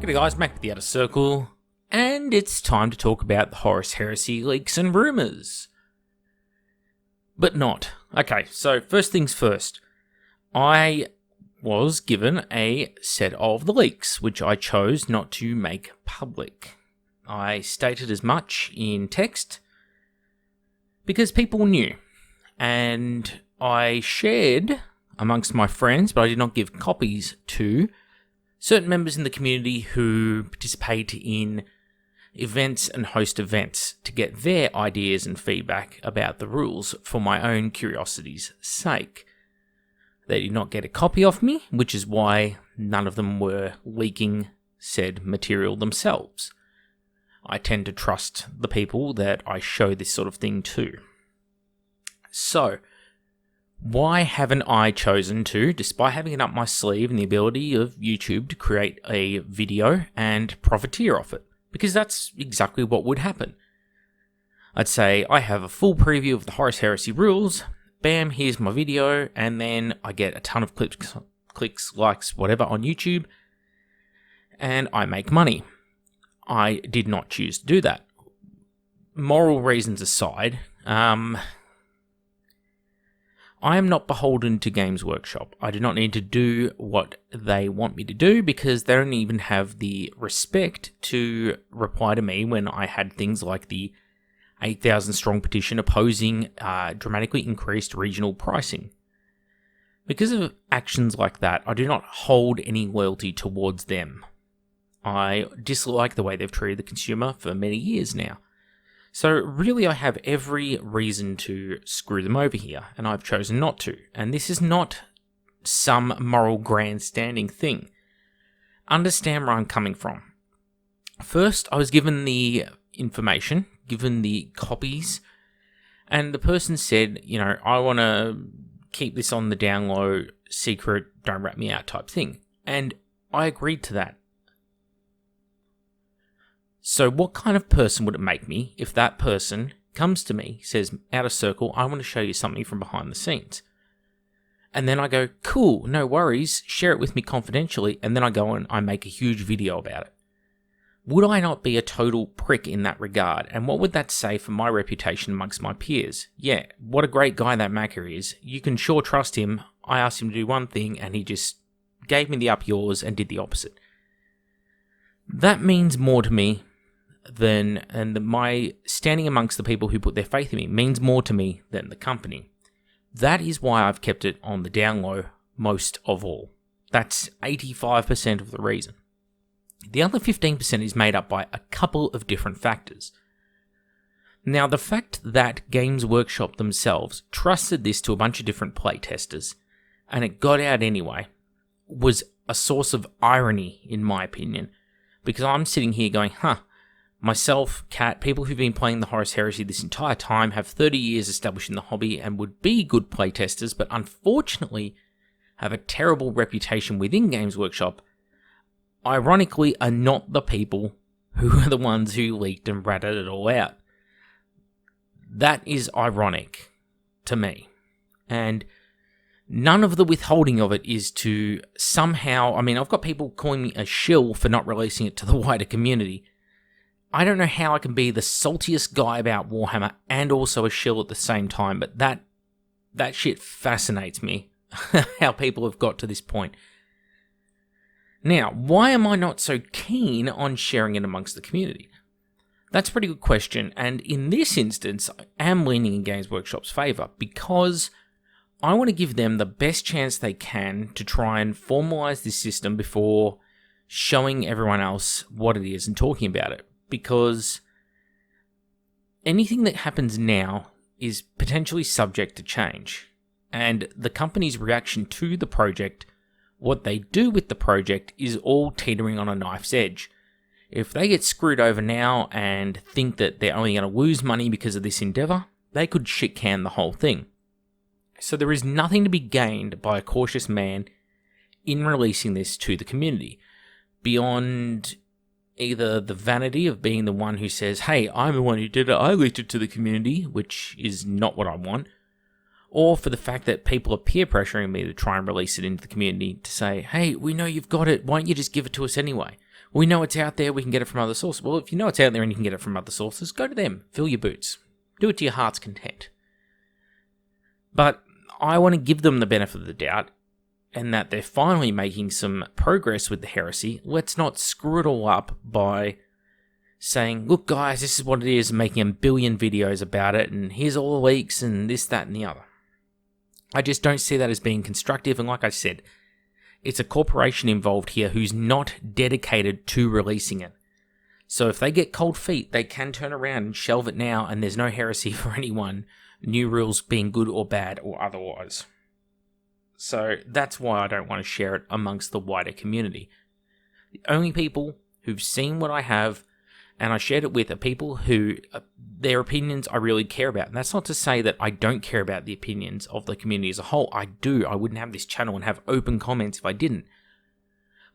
G'day guys, back with the Outer Circle, and it's time to talk about the Horus Heresy leaks and rumours. But not. Okay, so first things first. I was given a set of the leaks, which I chose not to make public. I stated as much in text, because people knew. And I shared amongst my friends, but I did not give copies to certain members in the community who participate in events and host events to get their ideas and feedback about the rules for my own curiosity's sake. They did not get a copy of me, which is why none of them were leaking said material themselves. I tend to trust the people that I show this sort of thing to. So, why haven't I chosen to, despite having it up my sleeve and the ability of YouTube to create a video and profiteer off it? Because that's exactly what would happen. I'd say, I have a full preview of the Horus Heresy rules, bam, here's my video, and then I get a ton of clicks, likes, whatever on YouTube, and I make money. I did not choose to do that. Moral reasons aside, I am not beholden to Games Workshop. I do not need to do what they want me to do because they don't even have the respect to reply to me when I had things like the 8,000 strong petition opposing dramatically increased regional pricing. Because of actions like that, I do not hold any loyalty towards them. I dislike the way they've treated the consumer for many years now. So really I have every reason to screw them over here, and I've chosen not to. And this is not some moral grandstanding thing. Understand where I'm coming from. First, I was given the information, given the copies, and the person said, you know, I want to keep this on the down low, secret, don't rat me out type thing. And I agreed to that. So what kind of person would it make me if that person comes to me, says, Outer Circle, I want to show you something from behind the scenes. And then I go, cool, no worries, share it with me confidentially, and then I go and I make a huge video about it. Would I not be a total prick in that regard? And what would that say for my reputation amongst my peers? Yeah, what a great guy that Macker is. You can sure trust him. I asked him to do one thing and he just gave me the up yours and did the opposite. That means more to me and my standing amongst the people who put their faith in me means more to me than the company. That is why I've kept it on the down low most of all. That's 85% of the reason. The other 15% is made up by a couple of different factors. Now, the fact that Games Workshop themselves trusted this to a bunch of different playtesters, and it got out anyway, was a source of irony, in my opinion, because I'm sitting here going, myself, Kat, people who've been playing the Horus Heresy this entire time, have 30 years established in the hobby and would be good playtesters, but unfortunately have a terrible reputation within Games Workshop, ironically are not the people who are the ones who leaked and ratted it all out. That is ironic to me. And none of the withholding of it is to somehow, I've got people calling me a shill for not releasing it to the wider community. I don't know how I can be the saltiest guy about Warhammer and also a shill at the same time, but that shit fascinates me, how people have got to this point. Now, why am I not so keen on sharing it amongst the community? That's a pretty good question, and in this instance, I am leaning in Games Workshop's favour, because I want to give them the best chance they can to try and formalise this system before showing everyone else what it is and talking about it. Because anything that happens now is potentially subject to change. And the company's reaction to the project, what they do with the project, is all teetering on a knife's edge. If they get screwed over now and think that they're only going to lose money because of this endeavour, they could shit can the whole thing. So there is nothing to be gained by a cautious man in releasing this to the community, beyond either the vanity of being the one who says, hey, I'm the one who did it, I leaked it to the community, which is not what I want, or for the fact that people are peer pressuring me to try and release it into the community to say, hey, we know you've got it, why don't you just give it to us anyway? We know it's out there, we can get it from other sources. Well, if you know it's out there and you can get it from other sources, go to them, fill your boots. Do it to your heart's content. But I want to give them the benefit of the doubt, and that they're finally making some progress with the heresy. Let's not screw it all up by saying, look guys, this is what it is, making a billion videos about it, and here's all the leaks, and this, that, and the other. I just don't see that as being constructive, and like I said, it's a corporation involved here who's not dedicated to releasing it. So if they get cold feet, they can turn around and shelve it now, and there's no heresy for anyone, new rules being good or bad or otherwise. So that's why I don't want to share it amongst the wider community. The only people who've seen what I have and I shared it with are people who, their opinions I really care about. And that's not to say that I don't care about the opinions of the community as a whole. I do. I wouldn't have this channel and have open comments if I didn't.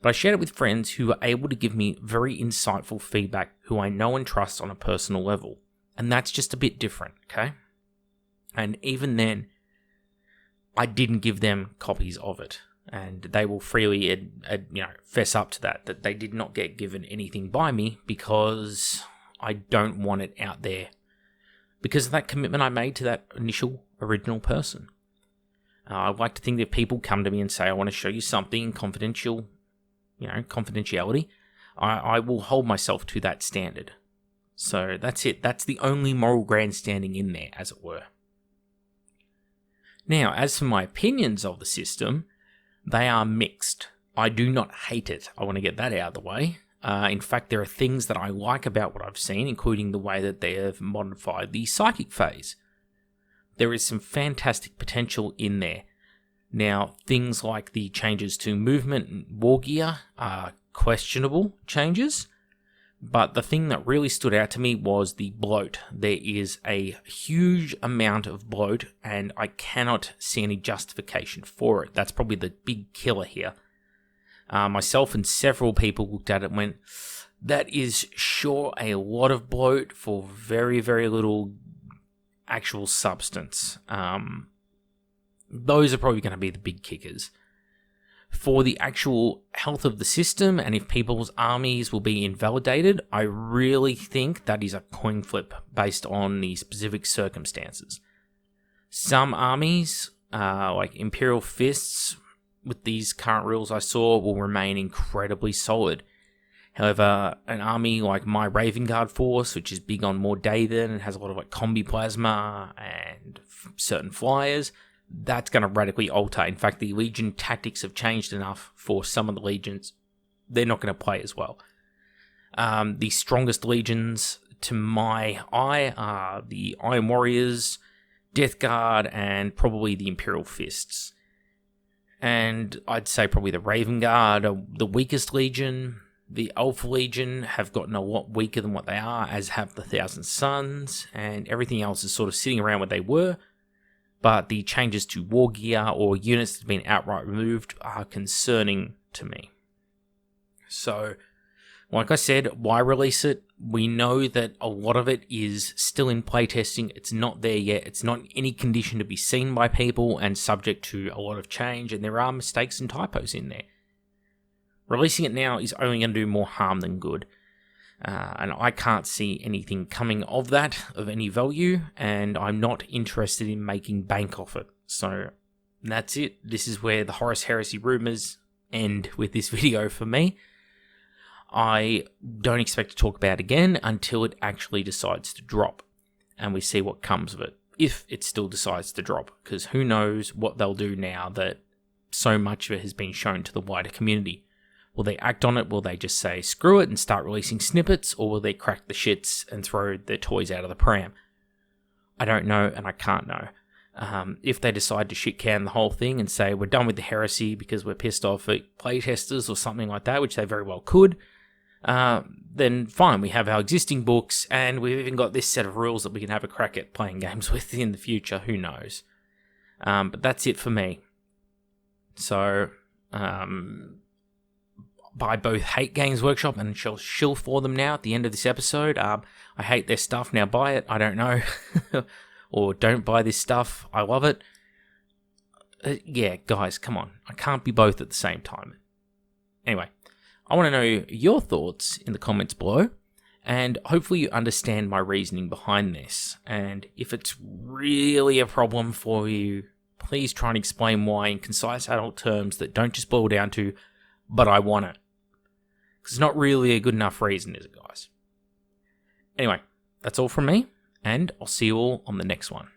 But I shared it with friends who are able to give me very insightful feedback, who I know and trust on a personal level. And that's just a bit different, okay? And even then, I didn't give them copies of it, and they will freely, fess up to that they did not get given anything by me because I don't want it out there because of that commitment I made to that initial original person. I'd like to think that if people come to me and say, I want to show you something confidentiality, I will hold myself to that standard. So that's it. That's the only moral grandstanding in there, as it were. Now, as for my opinions of the system, they are mixed. I do not hate it. I want to get that out of the way. In fact, there are things that I like about what I've seen, including the way that they have modified the psychic phase. There is some fantastic potential in there. Now, things like the changes to movement and war gear are questionable changes. But the thing that really stood out to me was the bloat. There is a huge amount of bloat, and I cannot see any justification for it. That's probably the big killer here. Myself and several people looked at it and went, that is sure a lot of bloat for very, very little actual substance. Those are probably going to be the big kickers. For the actual health of the system, and if people's armies will be invalidated, I really think that is a coin flip based on the specific circumstances. Some armies, like Imperial Fists, with these current rules I saw, will remain incredibly solid. However, an army like my Raven Guard force, which is big on more Dathan and has a lot of like combi plasma and certain flyers, that's going to radically alter. In fact, the Legion tactics have changed enough for some of the Legions. They're not going to play as well. The strongest Legions, to my eye, are the Iron Warriors, Death Guard, and probably the Imperial Fists. And I'd say probably the Raven Guard are the weakest Legion. The Alpha Legion have gotten a lot weaker than what they are, as have the Thousand Suns, and everything else is sort of sitting around where they were. But the changes to war gear or units that have been outright removed are concerning to me. So, like I said, why release it? We know that a lot of it is still in playtesting. It's not there yet. It's not in any condition to be seen by people and subject to a lot of change, and there are mistakes and typos in there. Releasing it now is only going to do more harm than good. And I can't see anything coming of that, of any value, and I'm not interested in making bank off it. So that's it. This is where the Horus Heresy rumours end with this video for me. I don't expect to talk about it again until it actually decides to drop, and we see what comes of it, if it still decides to drop, because who knows what they'll do now that so much of it has been shown to the wider community. Will they act on it? Will they just say, screw it, and start releasing snippets? Or will they crack the shits and throw their toys out of the pram? I don't know, and I can't know. If they decide to shit can the whole thing and say, we're done with the heresy because we're pissed off at playtesters or something like that, which they very well could, then fine, we have our existing books, and we've even got this set of rules that we can have a crack at playing games with in the future. Who knows? But that's it for me. So, I both hate Games Workshop and shall shill for them now at the end of this episode. I hate their stuff, now buy it, I don't know. Or don't buy this stuff, I love it. Yeah, guys, come on. I can't be both at the same time. Anyway, I want to know your thoughts in the comments below, and hopefully you understand my reasoning behind this. And if it's really a problem for you, please try and explain why in concise adult terms that don't just boil down to, but I want it. Because it's not really a good enough reason, is it, guys? Anyway, that's all from me, and I'll see you all on the next one.